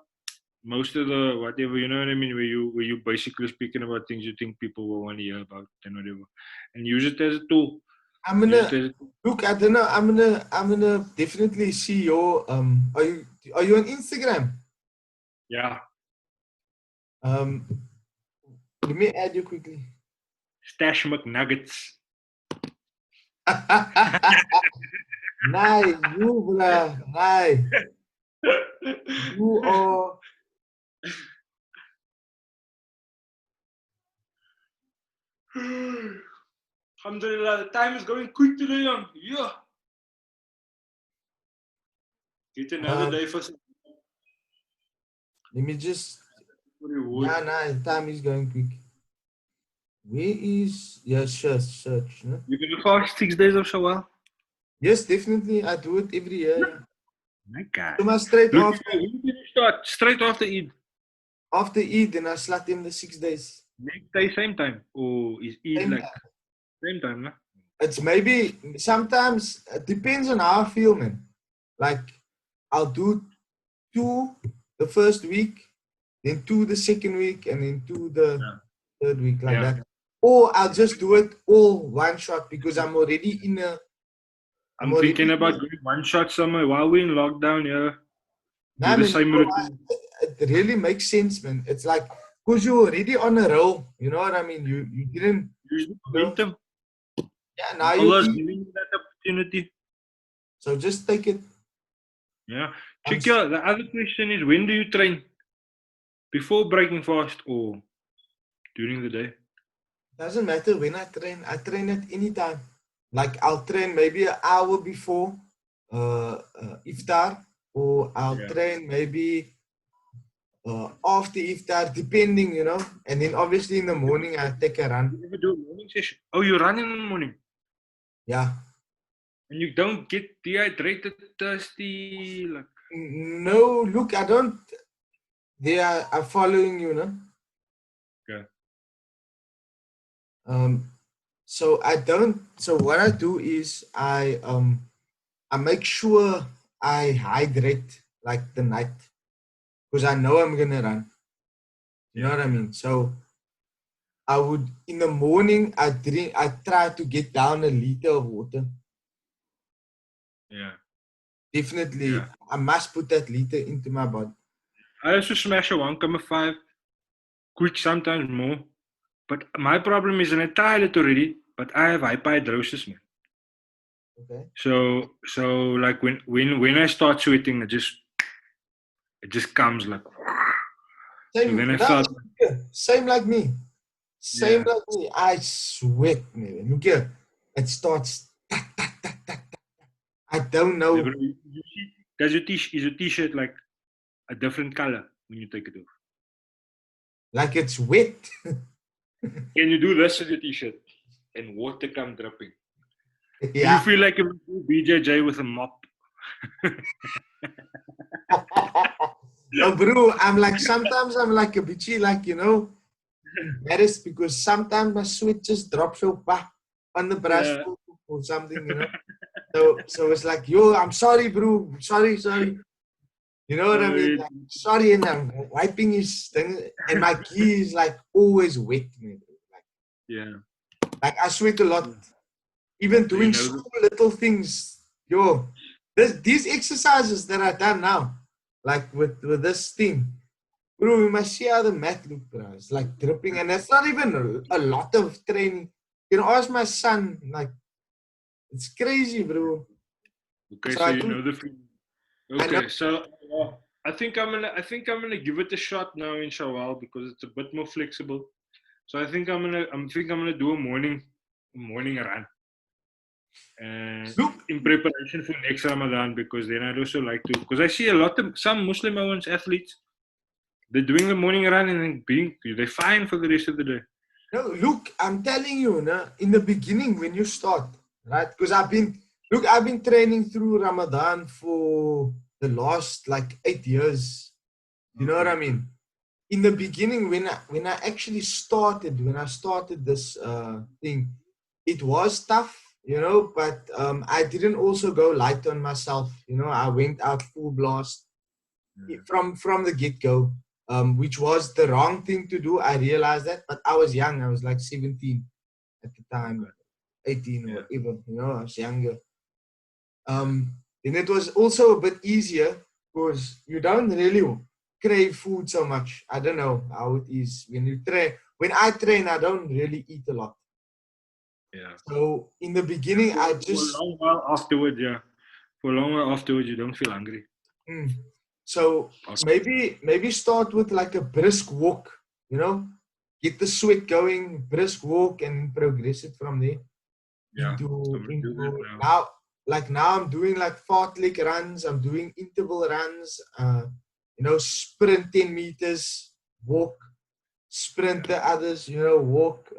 most of the whatever, you know what I mean, where you basically speaking about things you think people will want to hear about and whatever, and use it as a tool. I'm gonna look. I don't know. I'm gonna definitely see your Are you on Instagram? Yeah. Let me add you quickly. Stash McNuggets. Nee, you, bruh. Nee. You are... Alhamdulillah, the time is going quick today, young. Yeah. Get another day for some. Let me just... For your wood. Yeah, nah, time is going quick. Where is... Yeah, search. No? You're gonna fast 6 days of Shawwal? Yes, definitely. I do it every year. Yeah. My God. So straight Look, after when did you start? Straight after Eid. Eid, then I slat him the 6 days. Next day, same time. Or is Eid Same like time. same time, no? It's maybe sometimes it depends on how I feel, man. Like I'll do 2 the first week, then 2 the second week, and then 2 the third week, like Yeah. that. Or I'll just do it all one shot because I'm already in a. I'm thinking about doing one shot somewhere while we're in lockdown, yeah. Nah, Do the man, same routine. it really makes sense, man. It's like because you're already on a roll. You know what I mean? You didn't. Use the You know, momentum. yeah, now you Allah's eat, giving you that opportunity. so just take it. Yeah. Check your, the other question is, when do you train? Before breaking fast or during the day? Doesn't matter when I train. I train at any time. Like I'll train maybe an hour before iftar, or I'll Yeah. train maybe after iftar, depending, you know. And then obviously in the morning I take a run. You never do a morning session. Oh, you run in the morning. Yeah. And you don't get dehydrated, thirsty, like. No, look, I don't. They are following you, no. Okay. So I don't. So what I do is I make sure I hydrate like the night because I know I'm gonna run. You know what I mean? So I would in the morning I try to get down a liter of water. Yeah. Definitely, Yeah. I must put that liter into my body. I also smash a 1.5, quick sometimes more. But my problem is, and I tried it already, but I have hyperhidrosis, man. Okay. So like when I start sweating, it just comes like. Same, So then I start. same like me. Same Yeah. like me. I sweat, man. Look here. It starts. I don't know. Is your t-shirt like a different color when you take it off? Like it's wet. Can you do this with your t-shirt and water come dripping? Yeah. You feel like a BJJ with a mop. Oh, bro, sometimes I'm like a bitchy, like, you know, embarrassed because sometimes my sweat just drops so back on the brush or something, you know. So it's like, yo, I'm sorry, bro. Sorry. You know what I mean? Like, sorry, and I'm wiping his thing, and my key is like always wet, man. Like I sweat a lot. Even doing small little things. Yo, these exercises that I've done now, like with this thing, bro, you must see how the mat look, bro. It's like dripping, and it's not even a lot of training. You know, ask my son, like, it's crazy, bro. Okay, so you know the feeling. Okay, so I think I'm gonna give it a shot now in Shawwal because it's a bit more flexible. So I think I'm gonna do a morning run. In preparation for next Ramadan, because then I'd also like to, because I see a lot of some Muslim athletes, they're doing the morning run and then they're fine for the rest of the day. No, look, I'm telling you, no, in the beginning when you start, right? Because I've been training through Ramadan for the last like 8 years. You know what I mean? In the beginning, when I actually started, when I started this thing, it was tough, you know, but I didn't also go light on myself. You know, I went out full blast from the get-go, which was the wrong thing to do. I realized that, but I was young. I was like 17 at the time, 18 or whatever, you know, I was younger. And it was also a bit easier because you don't really crave food so much. I don't know how it is when you train. When I train, I don't really eat a lot. Yeah. So in the beginning, I just a long while afterwards, for long afterwards, you don't feel hungry. So maybe start with like a brisk walk, you know, get the sweat going, brisk walk, and progress it from there. Yeah, I'm gonna do that now. Now I'm doing like fartlek runs, I'm doing interval runs, you know, sprint 10 meters, walk, sprint the others, you know, walk,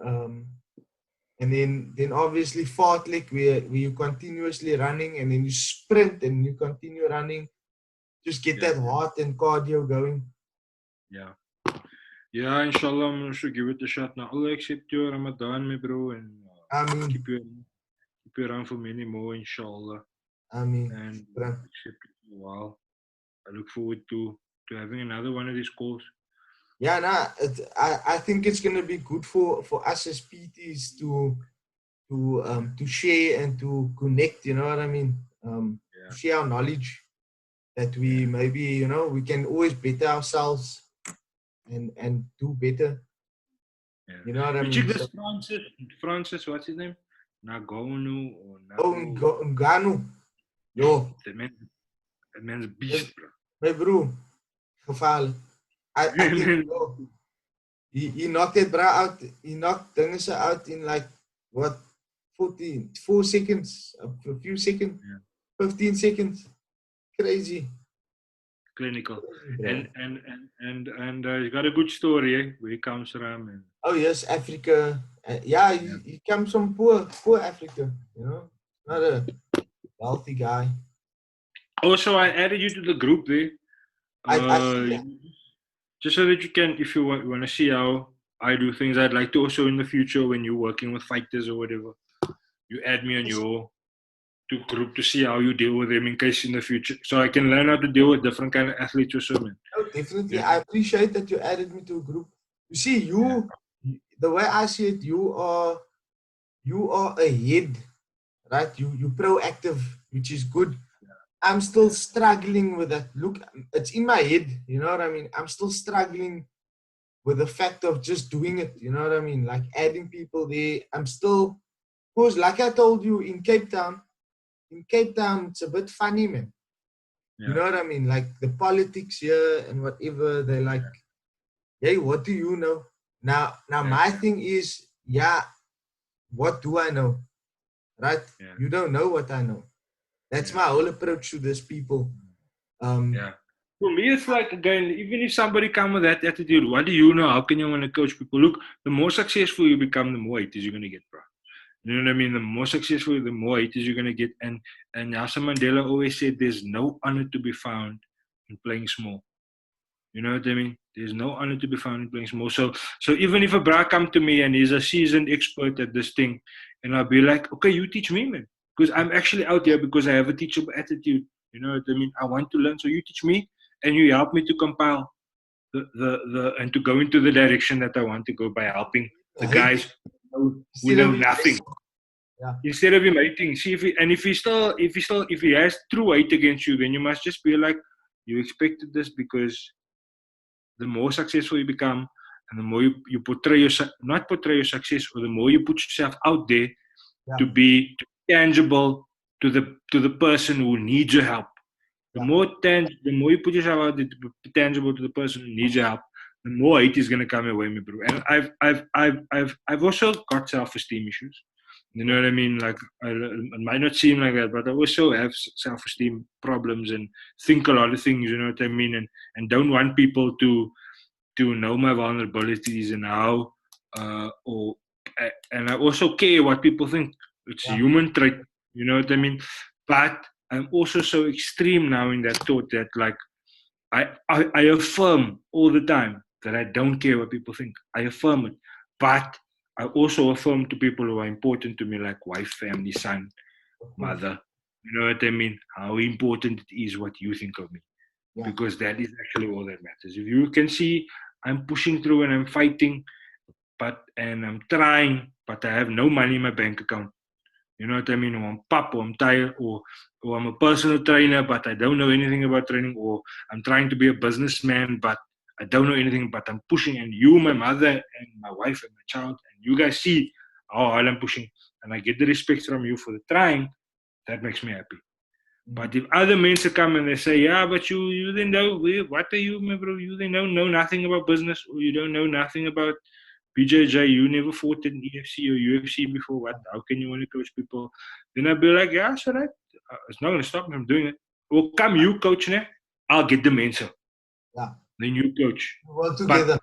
and then obviously fartlek where you continuously running, and then you sprint and you continue running, just get that heart and cardio going. Yeah, inshallah, I'm gonna give it a shot now. Allah accept your Ramadan, my bro, and keep you around for many more, inshallah. And accept it for a while. I look forward to having another one of these calls. Yeah, I think it's gonna be good for us as PTs to share and to connect. You know what I mean? To share our knowledge that we maybe, you know, we can always better ourselves and do better. Yeah. You know what I mean? Check this Francis, what's his name? Nagonu or Nganu. Yo. That man's a beast, bro. My bro. Geval. I think he knocked that bra out. He knocked Dingers out in like what 4 seconds, a few seconds, 15 seconds. Crazy. Clinical. And he's got a good story, eh? Where he comes from. And oh yes, Africa. He comes from poor Africa. You know, not a wealthy guy. Also, I added you to the group there. I see that. Just so that you can, if you want to see how I do things, I'd like to also in the future when you're working with fighters or whatever, you add me on your group to see how you deal with them in case in the future, so I can learn how to deal with different kind of athletes or so, man. Oh, definitely. Yeah. I appreciate that you added me to a group. You see, the way I see it, you are ahead, right? You proactive, which is good. I'm still struggling with that. Look, it's in my head, you know what I mean? I'm still struggling with the fact of just doing it, you know what I mean? Like adding people there. I'm still, because like I told you, in Cape Town, it's a bit funny, man. You know what I mean? Like the politics here and whatever, they're like, hey, what do you know? Now my thing is, what do I know? Right? You don't know what I know. That's my whole approach to these people. For me, it's like, again, even if somebody come with that attitude, what do you know? How can you want to coach people? Look, the more successful you become, the more haters you're going to get, bro. You know what I mean? The more successful, the more haters you're going to get. And Nelson Mandela always said there's no honor to be found in playing small. You know what I mean? There's no honor to be found in playing small. So even if a bra come to me and he's a seasoned expert at this thing, and I'll be like, okay, you teach me, man. Because I'm actually out here because I have a teachable attitude. You know what I mean? I want to learn. So you teach me and you help me to compile and to go into the direction that I want to go by helping the guys who know nothing. Instead of him hating, see if he has true hate against you, then you must just be like, you expected this, because the more successful you become and the more you portray your success, or the more you put yourself out there to be tangible to the person who needs your help. The more you put yourself out there to be tangible to the person who needs your help, the more hate is gonna come your way, my bro. And I've also got self-esteem issues. You know what I mean? Like, it might not seem like that, but I also have self-esteem problems and think a lot of things. You know what I mean? And don't want people to know my vulnerabilities and how, and I also care what people think. It's a human trait. You know what I mean? But I'm also so extreme now in that thought that, like, I affirm all the time that I don't care what people think. I affirm it. But I also affirm to people who are important to me, like wife, family, son, mother. You know what I mean? How important it is what you think of me. Because that is actually all that matters. If you can see I'm pushing through and I'm fighting, and I'm trying, but I have no money in my bank account. You know what I mean? Or I'm pop, or I'm tired, or I'm a personal trainer, but I don't know anything about training, or I'm trying to be a businessman, but I don't know anything, but I'm pushing. And you, my mother, and my wife, and my child, and you guys see how hard I'm pushing, and I get the respect from you for the trying. That makes me happy. But if other men come and they say, yeah, but you didn't know, what are you, my bro? You didn't know nothing about business, or you don't know nothing about BJJ, you never fought in EFC or UFC before, what? How can you only coach people? Then I'd be like, yeah, it's all right. It's not going to stop me from doing it. Or come you coach, ne? I'll get the mentor. Yeah. Then you coach. Work together.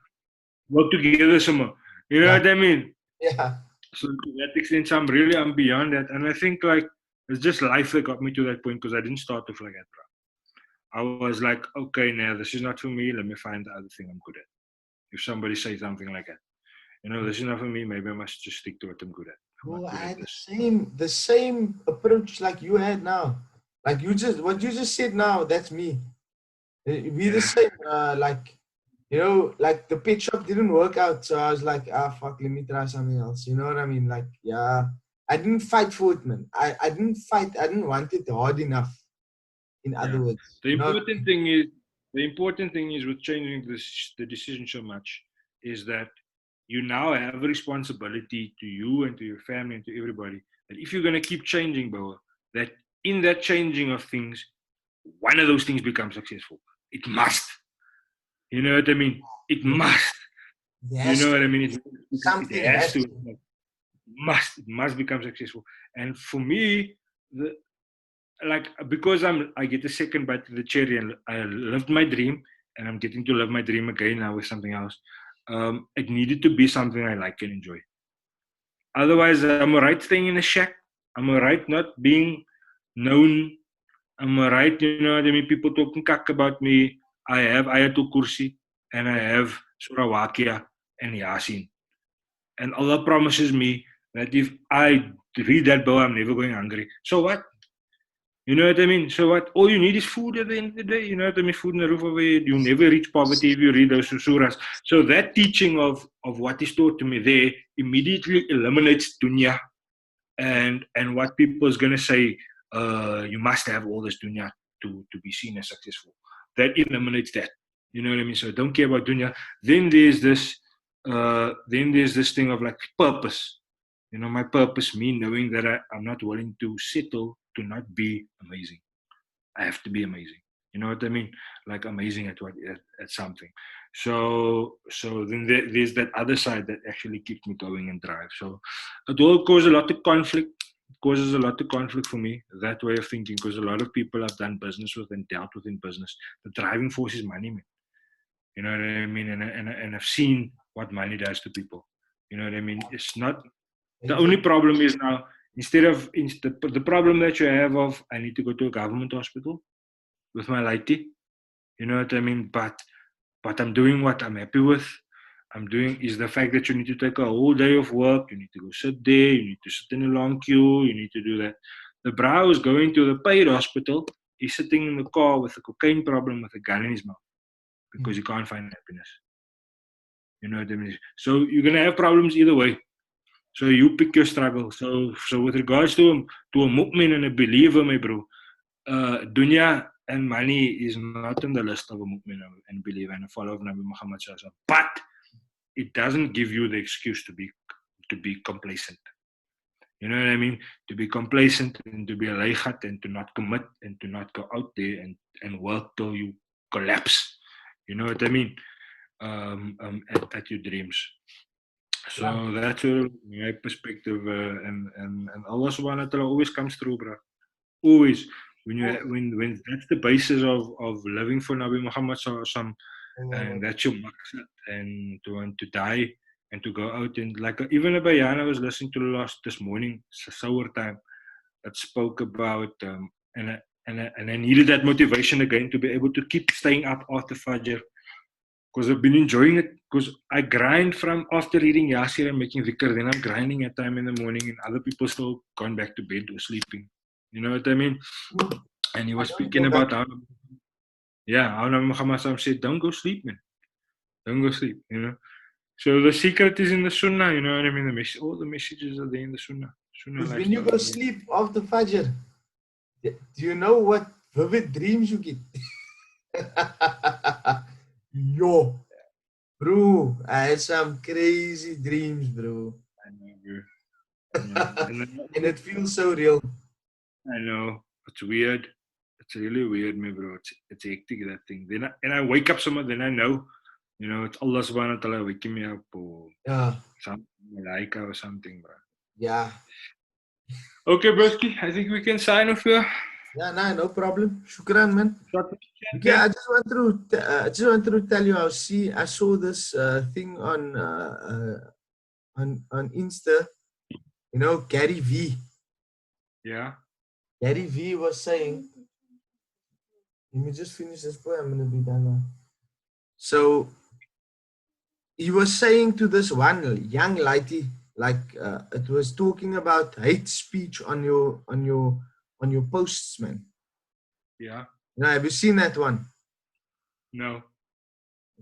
Work together somewhere. You know what I mean? Yeah. So to that extent, I'm beyond that. And I think like it's just life that got me to that point because I didn't start off like that, bro. I was like, okay, now this is not for me. Let me find the other thing I'm good at. If somebody says something like that, this is not for me. Maybe I must just stick to what I'm good at. Well, I had the same approach like you had now. Like what you just said now, that's me. We the same. Like, like the pet shop didn't work out, so I was like, fuck, let me try something else. You know what I mean? Like, yeah, I didn't fight for it, man. I didn't fight. I didn't want it hard enough. In other words, the important thing is with changing the decision so much is that you now have a responsibility to you and to your family and to everybody that if you're going to keep changing, bro, that in that changing of things, one of those things becomes successful. It must. You know what I mean? It must. You know what I mean? It has to. It must become successful. And for me, because I get a second bite of the cherry and I lived my dream and I'm getting to live my dream again now with something else. It needed to be something I like and enjoy. Otherwise, I'm alright staying in a shack. I'm alright not being known. I'm alright, you know what I mean? People talking kak about me. I have Ayatul Kursi and I have Surah Waqiah and Yasin. And Allah promises me that if I read that bow, I'm never going hungry. So what? You know what I mean? So what? All you need is food at the end of the day. You know what I mean? Food and a roof over your head. You never reach poverty if you read those surahs. So that teaching of what is taught to me there immediately eliminates dunya and what people is going to say, you must have all this dunya to be seen as successful. That eliminates that. You know what I mean? So don't care about dunya. Then there's this thing of like purpose. You know, my purpose, me knowing that I'm not willing to settle to not be amazing. I have to be amazing. You know what I mean? Like amazing at something. So then there's that other side that actually keeps me going and drive. So it will cause a lot of conflict. It causes a lot of conflict for me, that way of thinking, because a lot of people I've done business with and dealt with in business, the driving force is money, man. You know what I mean? And I've seen what money does to people. You know what I mean? It's not. The only problem is now, the problem that you have of, I need to go to a government hospital with my lighty. You know what I mean? But I'm doing what I'm happy with. I'm doing is the fact that you need to take a whole day of work. You need to go sit there. You need to sit in a long queue. You need to do that. The bro is going to the paid hospital. He's sitting in the car with a cocaine problem with a gun in his mouth because he can't find happiness. You know what I mean? So you're gonna have problems either way. So you pick your struggle. So with regards to a mu'min and a believer, my bro, dunya and money is not on the list of a mu'min and believer and a follower of Nabi Muhammad sallallahu alaihi wasallam. But it doesn't give you the excuse to be complacent. You know what I mean? To be complacent and to be a layhat and to not commit and to not go out there and work till you collapse. You know what I mean? At your dreams. So that's my perspective, and Allah Subhanahu wa Taala always comes through, bro. Always. When that's the basis of living for Nabi Muhammad sallallahu alaihi wasallam, and that's your maqsad, and to want to die and to go out and like even a bayan I was listening to this morning, Sawar time, that spoke about and I needed that motivation again to be able to keep staying up after Fajr. Because I've been enjoying it. Because I grind from after reading Yasir and making dhikr, then I'm grinding at time in the morning, and other people still gone back to bed or sleeping. You know what I mean? And he was speaking about how Nabi Muhammad said, "Don't go sleep, man. Don't go sleep." You know. So the secret is in the Sunnah. You know what I mean? All the messages are there in the Sunnah. When you go sleep after Fajr, do you know what vivid dreams you get? Yo, bro, I had some crazy dreams, bro. I know, bro. And it feels so real. I know. It's weird. It's really weird, me bro. It's hectic, that thing. And I wake up somewhere, then I know, it's Allah subhanahu wa ta'ala waking me up or Yeah. something like or something, bro. Yeah. Okay, broski, I think we can sign off here. Yeah, no problem. Shukran, man. Short Okay, man. I just want to tell you. I saw this thing on Insta. You know, Gary V. Yeah. Gary V was saying. Let me just finish this point. I'm gonna be done now. So he was saying to this one young lady, like it was talking about hate speech on your posts, man. Yeah. Now, have you seen that one? No.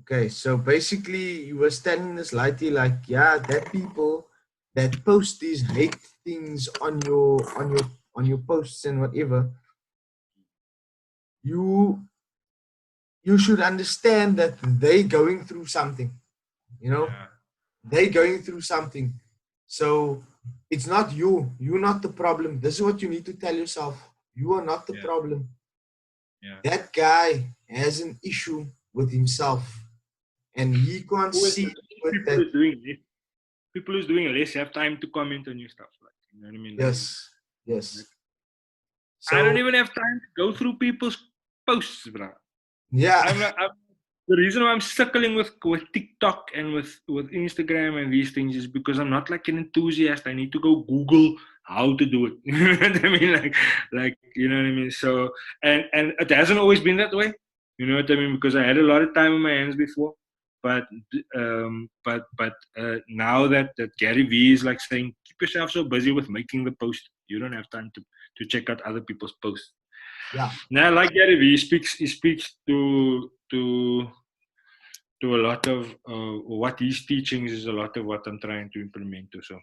Okay, so basically he was telling this lady like, yeah, that people that post these hate things on your posts and whatever, you should understand that they going through something, you know. Yeah. They going through something. So it's not you. You're not the problem. This is what you need to tell yourself. You are not the problem. Yeah. That guy has an issue with himself. And he can't see with people that. who's doing this. People who's doing less have time to comment on your stuff. Like, you know what I mean? Yes. Yes. So, I don't even have time to go through people's posts, bro. yeah. The reason why I'm struggling with TikTok and with Instagram and these things is because I'm not like an enthusiast. I need to go Google how to do it. You know what I mean? Like you know what I mean? So and it hasn't always been that way. You know what I mean? Because I had a lot of time on my hands before. But now that Gary V is like saying, keep yourself so busy with making the post, you don't have time to check out other people's posts. Yeah. Now, like Gary V, he speaks to a lot of what he's teaching is a lot of what I'm trying to implement. So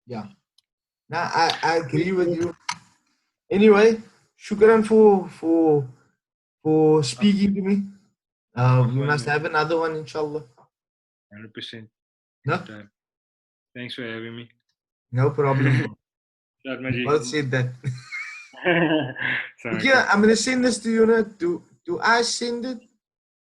Yeah. Now I agree with you. Anyway, shukran for speaking to me. We must have another one, inshallah. 100%. No? Thanks for having me. No problem. Both said that. Sorry, Okay, I'm gonna send this to you now. Do I send it